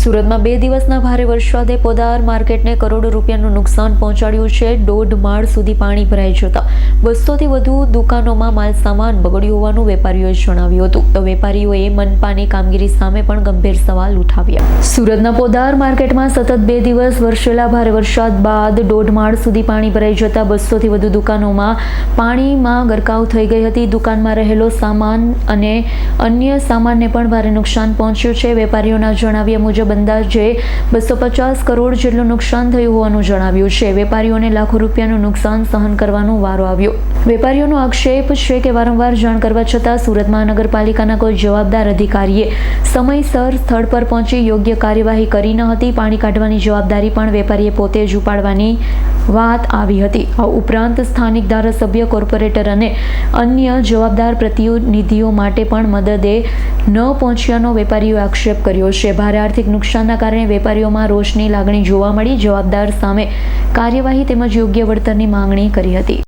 સુરતમાં 2 દિવસના ભારે વરસાદે પોદાર માર્કેટને કરોડો રૂપિયાનું નુકસાન પહોંચાડ્યું છે। 1.5 માળ સુધી પાણી ભરાઈ જતા 200થી વધુ દુકાનોમાં માલ સામાન બગડ્યું હોવાનું વેપારીઓએ જણાવ્યું હતું। તો વેપારીઓએ મનપાની કામગીરી સામે પણ ગંભીર સવાલ ઉઠાવ્યા। સુરતના પોદાર માર્કેટમાં સતત 2 દિવસ વરસેલા ભારે વરસાદ બાદ 1.5 માળ સુધી પાણી ભરાઈ જતા 200થી વધુ દુકાનોમાં પાણીમાં ગરકાવ થઈ ગઈ હતી। દુકાનમાં રહેલો સામાન અને અન્ય સામાનને પણ ભારે નુકસાન પહોંચ્યું છે। વેપારીઓના જણાવ્યા મુજબ અંદાજે 250 કરોડ જેટલું નુકસાન થયું હોવાનું જણાવ્યું છે। વેપારીઓને લાખો રૂપિયાનું નુકસાન સહન કરવાનો વારો આવ્યો। વેપારીઓનો આક્ષેપ છે કે વારંવાર જાણ કરવા છતાં સુરત મહાનગરપાલિકાના કોઈ જવાબદાર અધિકારીએ સમયસર સ્થળ પર પહોંચી યોગ્ય કાર્યવાહી કરી ન હતી। પાણી કાઢવાની જવાબદારી પણ વેપારીએ પોતે જ ઉપાડવાની વાત આવી હતી। આ ઉપરાંત સ્થાનિક ધારાસભ્ય, કોર્પોરેટર અને અન્ય જવાબદાર પ્રતિનિધિઓ માટે પણ મદદે ન પહોંચ્યાનો વેપારીઓએ આક્ષેપ કર્યો છે। ભારે આર્થિક નુકસાનના કારણે વેપારીઓમાં રોષની લાગણી જોવા મળી। જવાબદાર સામે કાર્યવાહી તેમજ યોગ્ય વળતરની માંગણી કરી હતી।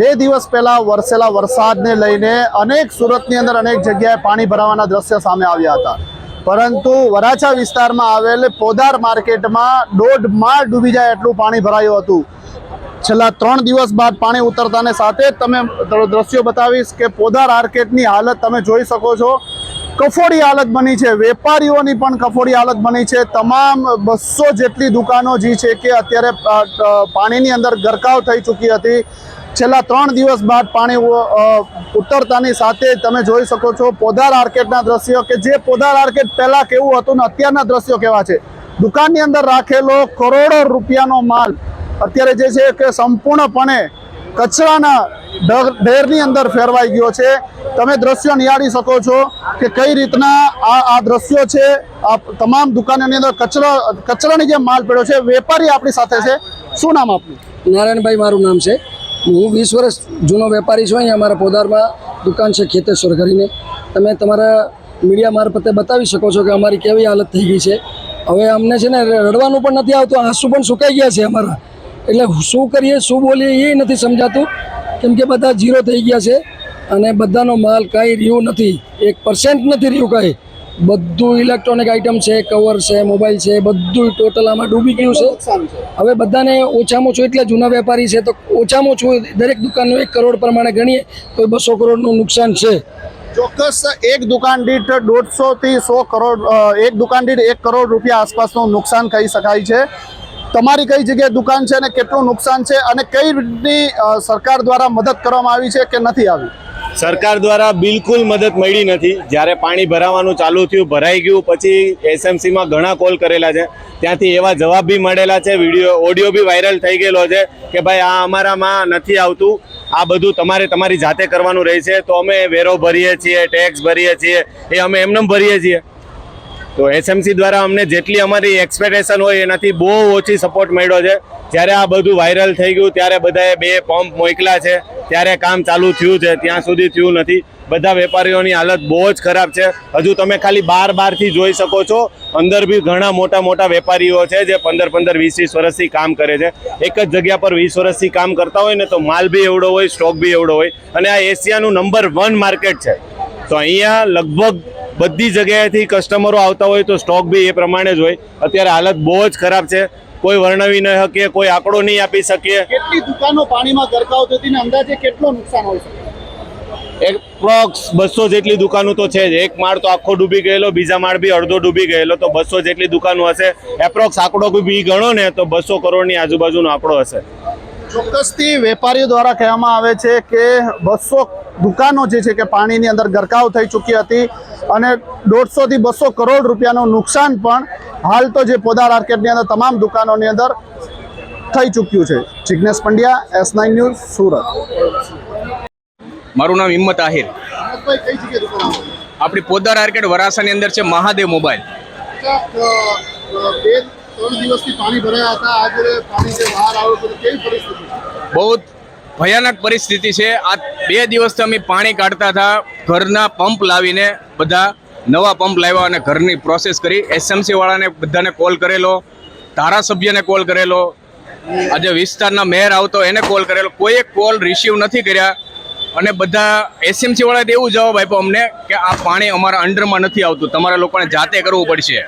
2 દિવસ પહેલા વરસેલા વરસાદને લઈને સુરતની અંદર અનેક જગ્યાએ પાણી ભરાવાના દ્રશ્ય સામે આવ્યા હતા, પરંતુ વરાછા વિસ્તારમાં આવેલ પોદાર માર્કેટમાં 1.5 માળ ડૂબી જાય એટલું પાણી ભરાયું હતું। છેલ્લા 3 દિવસ બાદ પાણી ઉતરતાને સાથે જ તમે દ્રશ્યો બતાવીશ કે પોદાર માર્કેટની હાલત તમે જોઈ શકો છો। કફોડી હાલત બની છે, વેપારીઓની પણ કફોડી હાલત બની છે। તમામ 200 જેટલી દુકાનો જે છે કે અત્યારે પાણીની અંદર ગરકાવ થઈ ચૂકી હતી। છેલ્લા 3 દિવસ બાદ પાણી ઉતરતાની સાથે તમે જોઈ શકો છો પોદાર માર્કેટના દ્રશ્યો કે જે પોદાર માર્કેટ પહેલાં કેવું હતું ને અત્યારના દ્રશ્યો કેવા છે। દુકાનની અંદર રાખેલો કરોડો રૂપિયાનો માલ અત્યારે જે છે કે સંપૂર્ણપણે કચરાના ઢેરની અંદર ફેરવાઈ ગયો છે। તમે દ્રશ્યો નિહાળી શકો છો કે કઈ રીતના આ દ્રશ્યો છે। આ તમામ દુકાનોની અંદર કચરાની જે માલ પડ્યો છે। વેપારી આપણી સાથે છે, શું નામ આપનું? નારાયણભાઈ મારું નામ છે। હું 20 વર્ષ જૂનો વેપારી છું। અહીંયા અમારા પોદારમાં દુકાન છે ખેતેશ્વર કરીને। તમે તમારા મીડિયા મારફતે બતાવી શકો છો કે અમારી કેવી હાલત થઈ ગઈ છે। હવે અમને છે ને રડવાનું પણ નથી આવતું, આંસુ પણ સુકાઈ ગયા છે અમારા। એટલે શું કરીએ, શું બોલીએ એ નથી સમજાતું, કેમ કે બધા ઝીરો થઈ ગયા છે અને બધાનો માલ કાંઈ રહ્યું નથી, 1% નથી રહ્યું કાંઈ। બધું ઇલેક્ટ્રોનિક આઇટમ છે, કવર છે, મોબાઈલ છે, બધું ટોટલ આમાં ડૂબી ગયું છે। હવે બધાને ઓછામાં ઓછું, એટલે જૂના વેપારી છે તો ઓછામાં ઓછું દરેક દુકાનનું 1 કરોડ પ્રમાણે ગણીએ તો 200 કરોડનું નુકસાન છે। ચોક્કસ એક દુકાન દીઠ 150 થી 100 કરોડ, એક દુકાન દીઠ 1 કરોડ રૂપિયા આસપાસનું નુકસાન કહી શકાય છે। તમારી કઈ જગ્યાએ દુકાન છે અને કેટલું નુકસાન છે અને કઈ રીતની સરકાર દ્વારા મદદ કરવામાં આવી છે કે નથી આવી? સરકાર દ્વારા બિલકુલ મદદ મળી નથી। જ્યારે પાણી ભરાવાનું ચાલુ થયું, ભરાઈ ગયું, પછી એસએમસીમાં ઘણા કોલ કરેલા છે, ત્યાંથી એવા જવાબ બી મળેલા છે, ઓડિયો બી વાયરલ થઈ ગયેલો છે કે ભાઈ આ અમારામાં નથી આવતું, આ બધું તમારે તમારી જાતે કરવાનું રહે છે। તો અમે વેરો ભરીએ છીએ, ટેક્સ ભરીએ છીએ, એ અમે એમને ભરીએ છીએ। તો એસએમસી દ્વારા અમને જેટલી અમારી એક્સપેક્ટેશન હોય એનાથી બહુ ઓછી સપોર્ટ મળ્યો છે। જ્યારે આ બધું વાયરલ થઈ ગયું ત્યારે બધાએ 2 પંપ મોકલ્યા છે, ત્યારે કામ ચાલુ થયું છે, ત્યાં સુધી થયું નથી। બધા વેપારીઓની હાલત બહુ જ ખરાબ છે। હજુ તમે ખાલી બહારથી જોઈ શકો છો, અંદર બી ઘણા મોટા મોટા વેપારીઓ છે જે 15-15, 20-20 વર્ષથી કામ કરે છે। એક જ જગ્યા પર 20 વર્ષથી કામ કરતા હોય ને તો માલ બી એવડો હોય, સ્ટોક બી એવડો હોય, અને આ એશિયાનું નંબર 1 માર્કેટ છે। તો અહીંયા લગભગ બધી જગ્યાએથી કસ્ટમરો આવતા હોય તો સ્ટોક બી એ પ્રમાણે જ હોય। અત્યારે હાલત બહુ જ ખરાબ છે, કોઈ વર્ણવી ન શકીએ, કોઈ આંકડો નહીં આપી શકીએ। કેટલી દુકાનો પાણીમાં ગરકાવ થતી ને અંદાજે કેટલું નુકસાન હોય છે? એપ્રોક્સ 200 જેટલી દુકાનો તો છે જ। 1 માળ તો આખો ડૂબી ગયેલો, બીજા માળ બી અડધો ડૂબી ગયેલો, તો 200 જેટલી દુકાનો હશે। એપ્રોક્સ આંકડો બી ગણો ને તો 200 કરોડની આજુબાજુનો આંકડો હશે। ચોક્કસથી વેપારીઓ દ્વારા કહેવામાં આવે છે કે 200 દુકાનો જે છે કે પાણીની અંદર ગરકાવ થઈ ચૂકી હતી અને 150 થી 200 કરોડ રૂપિયાનું નુકસાન પણ હાલ તો જે પોદાર માર્કેટની અંદર તમામ દુકાનોની અંદર થઈ ચૂક્યું છે। Jignesh Pandya, S9 news, Surat. મારું નામ હિંમત આહિર। આપણી પોદાર માર્કેટ વરાસાની અંદર છે મહાદેવ મોબાઈલ। 2-3 દિવસથી પાણી ભરાયા હતા, આજે પાણી જે બહાર આવ્યું તો કેવી પરિસ્થિતિ? બહુ ભયાનક પરિસ્થિતિ છે। આ 2 દિવસથી અમે પાણી કાઢતા હતા, ઘરના પંપ લાવીને બધા નવા પંપ લાવ્યા અને ઘરની પ્રોસેસ કરી। એસએમસી વાળાને બધાને કોલ કરેલો, ધારાસભ્યને કોલ કરેલો, આજે વિસ્તારના મેયર આવતો એને કોલ કરેલો, કોઈએ કોલ રિસીવ નથી કર્યા। અને બધા એસએમસી વાળાએ તો એવું જવાબ આપ્યો અમને કે આ પાણી અમારા અંડરમાં નથી આવતું, તમારા લોકોને જાતે કરવું પડશે.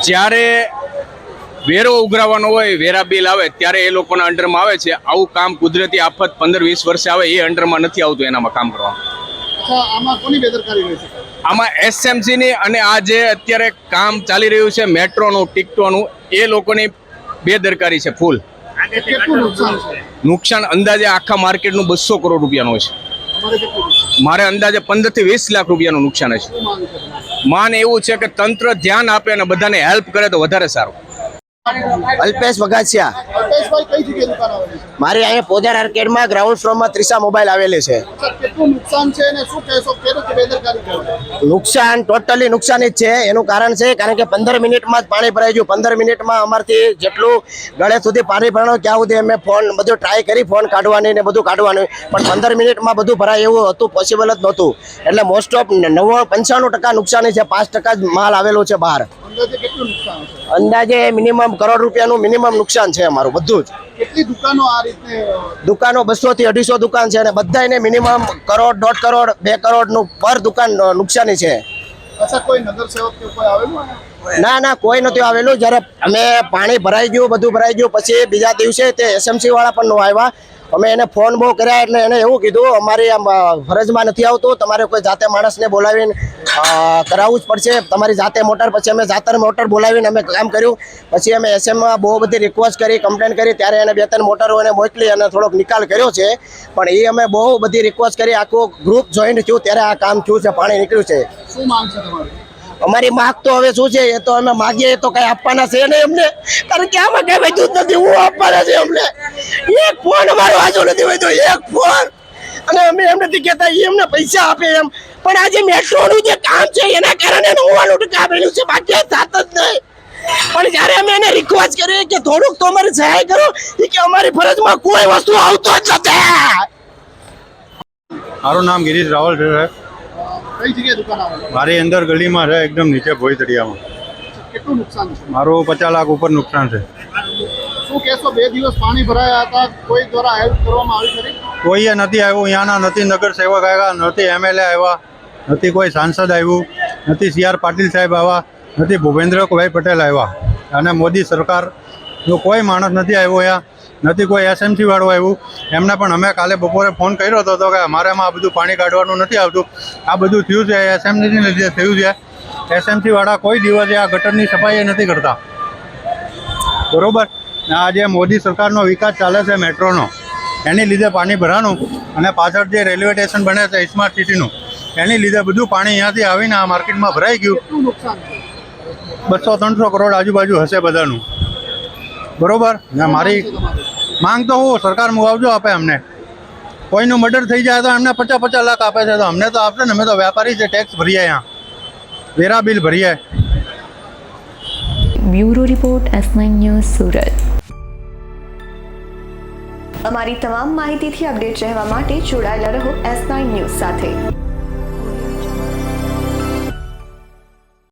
જ્યારે વેરો ઉઘરાવવાનો હોય, વેરા બિલ આવે ત્યારે એ લોકોના અંડરમાં આવે છે. આવું કામ કુદરતી આફત 15-20 વર્ષે આવે એ અંડરમાં નથી આવતું એનામાં કામ કરવાનું. આમાં કોની બેદરકારી રહેશે? આમાં એસએમસીની અને આ જે અત્યારે કામ ચાલી રહ્યું છે મેટ્રોનું, ટિકટોનું, એ લોકોની બેદરકારી છે ફૂલ. કેટલું નુકસાન છે? નુકસાન અંદાજે આખા માર્કેટનું 200 કરોડ રૂપિયાનું છે. તમારે કેટલું નુકસાન? મારે અંદાજે 15 થી 20 લાખ રૂપિયાનું નુકસાન છે. શું માંગ છે તમારી? માન એવું છે કે તંત્ર ધ્યાન આપે અને બધાને હેલ્પ કરે તો વધારે સારું. અલ્પેશ વગાસિયા. અલ્પેશભાઈ, કઈ જગ્યાએ દુકાન આવેલી છે? મારી અહીંયા પોદાર આર્કેડમાં ગ્રાઉન્ડ ફ્લોરમાં ત્રિષા મોબાઈલ આવેલી છે. કેટલું નુકસાન છે અને શું કહેશો? કેવી રીતે બેદરકારી કહેવાય? નુકસાન ટોટલી નુકસાન જ છે. એનું કારણ છે કારણ કે 15 મિનિટમાં જ પાણી ભરાઈ ગયું. 15 મિનિટમાં અમારથી જેટલું ગળે સુધી પાણી ભરાણું ત્યાં સુધી અમે ફોન બધું ટ્રાય કરી, ફોન કાઢવાની ને બધું કાઢવાનું, પણ 15 મિનિટમાં બધું ભરાય એવું હતું, પોસિબલ જ નહોતું. એટલે મોસ્ટ ઓફ 95% નુકસાની છે, 5% જ માલ આવેલો છે બહાર. અંદાજે કેટલું નુકસાન છે? અંદાજે મિનિમમ કરોડ રૂપિયાનું મિનિમમ નુકસાન છે અમારું બધું જ. કેટલી દુકાનો આ રીતે? દુકાનો 200 થી 250 દુકાન છે અને બધાને મિનિમમ કરોડ, 1.5 કરોડ, 2 કરોડનું પર દુકાન નુકસાની છે. અચ્છા, કોઈ નગર સેવક કે કોઈ આવેલું અહીંયા? ના, કોઈ નથી આવેલું. જ્યારે અમે પાણી ભરાઈ ગયું, બધું ભરાઈ ગયું, પછી બીજા દિવસે તે એસએમસી વાળા પણ ન આવ્યા. અમે એને ફોન બહુ કર્યા એટલે એને એવું કીધું અમારી આમ ફરજમાં નથી આવતું, તમારે કોઈ જાતે માણસને બોલાવીને કરાવવું જ પડશે, તમારી જાતે મોટર. પછી અમે જાતે મોટર બોલાવીને અમે કામ કર્યું. પછી અમે એસએમમાં બહુ બધી રિક્વેસ્ટ કરી, કમ્પ્લેન કરી, ત્યારે એને 2-3 મોટરો એને મોકલી અને થોડોક નિકાલ કર્યો છે. પણ એ અમે બહુ બધી રિક્વેસ્ટ કરી, આખું ગ્રુપ જોઈન્ટ થયું ત્યારે આ કામ થયું છે, પાણી નીકળ્યું છે. શું માંગ છે તમારી? અમારી માગ તો હવે શું છે, એ તો અમે માગીએ તો કઈ આપવાના છે નહીં અમને, કારણ કે આમાં કઈ વધ્યું જ નથી. હું આપવાના છે અમને એક ફોન અમારો હાજો નથી વધ્યો, એક ફોન. અને અમે એમ નથી કહેતા એ અમને પૈસા આપે એમ, પણ આજે મેટ્રોનું જે કામ છે એના કારણે 99% આપેલું છે, બાકી સાત જ નહીં. પણ જ્યારે અમે એને રિક્વેસ્ટ કરીએ કે થોડુંક તો અમારી સહાય કરો, એ કે અમારી ફરજમાં કોઈ વસ્તુ આવતો જ નથી. મારું નામ ગિરીશ રાવલ છે. કઈ જગ્યાએ દુકાન આવેલી? મારી અંદર ગલીમાં છે, એકદમ નીચે ભોઈ તળિયામાં. કેટલું નુકસાન છે? મારું 50 લાખ ઉપર નુકસાન છે. શું કહેશો? 2 દિવસ પાણી ભરાયા હતા, કોઈ દ્વારા હેલ્પ કરવામાં આવી ખરી? કોઈએ નથી આવ્યું. અહીંયાના નથી નગર સેવક આવ્યા, નથી એમએલએ આવ્યા, નથી કોઈ સાંસદ આવ્યું, નથી CR પાટીલ સાહેબ આવ્યા, નથી ભૂપેન્દ્રભાઈ પટેલ આવ્યા, અને મોદી સરકારનો કોઈ માણસ નથી આવ્યો અહીંયા, નથી કોઈ એસએમસી વાળું આવ્યું. એમને પણ અમે કાલે બપોરે ફોન કર્યો હતો કે અમારેમાં આ બધું પાણી કાઢવાનું નથી આવતું, આ બધું થયું છે એસએમસીને લીધે થયું છે. એસએમસી વાળા કોઈ દિવસે આ ગટરની સફાઈ નથી કરતા, બરોબર. આ જે મોદી સરકારનો વિકાસ ચાલે છે મેટ્રોનો, એની લીધે પાણી ભરાનું, અને પાછળ જે રેલવે સ્ટેશન બને છે સ્માર્ટ સિટીનું, એની લીધે બધું પાણી અહીંયાથી આવીને આ માર્કેટમાં ભરાઈ ગયું. કેટલું નુકસાન છે? 200-300 કરોડ આજુબાજુ હશે બધાનું, બરોબર. ને મારી માંગ તો હું સરકાર મુઆવજો આપે અમને. કોઈનું મર્ડર થઈ જાય તો એમને 50-50 લાખ આપે છે, તો અમને તો આપશે ને. અમે તો વેપારી છે, ટેક્સ ભરીએ, અહીંયા વેરા બિલ ભરીએ. Bureau report S9 news Surat. અમારી તમામ માહિતીથી અપડેટ રહેવા માટે જોડાયેલા રહો S9 ન્યૂઝ સાથે.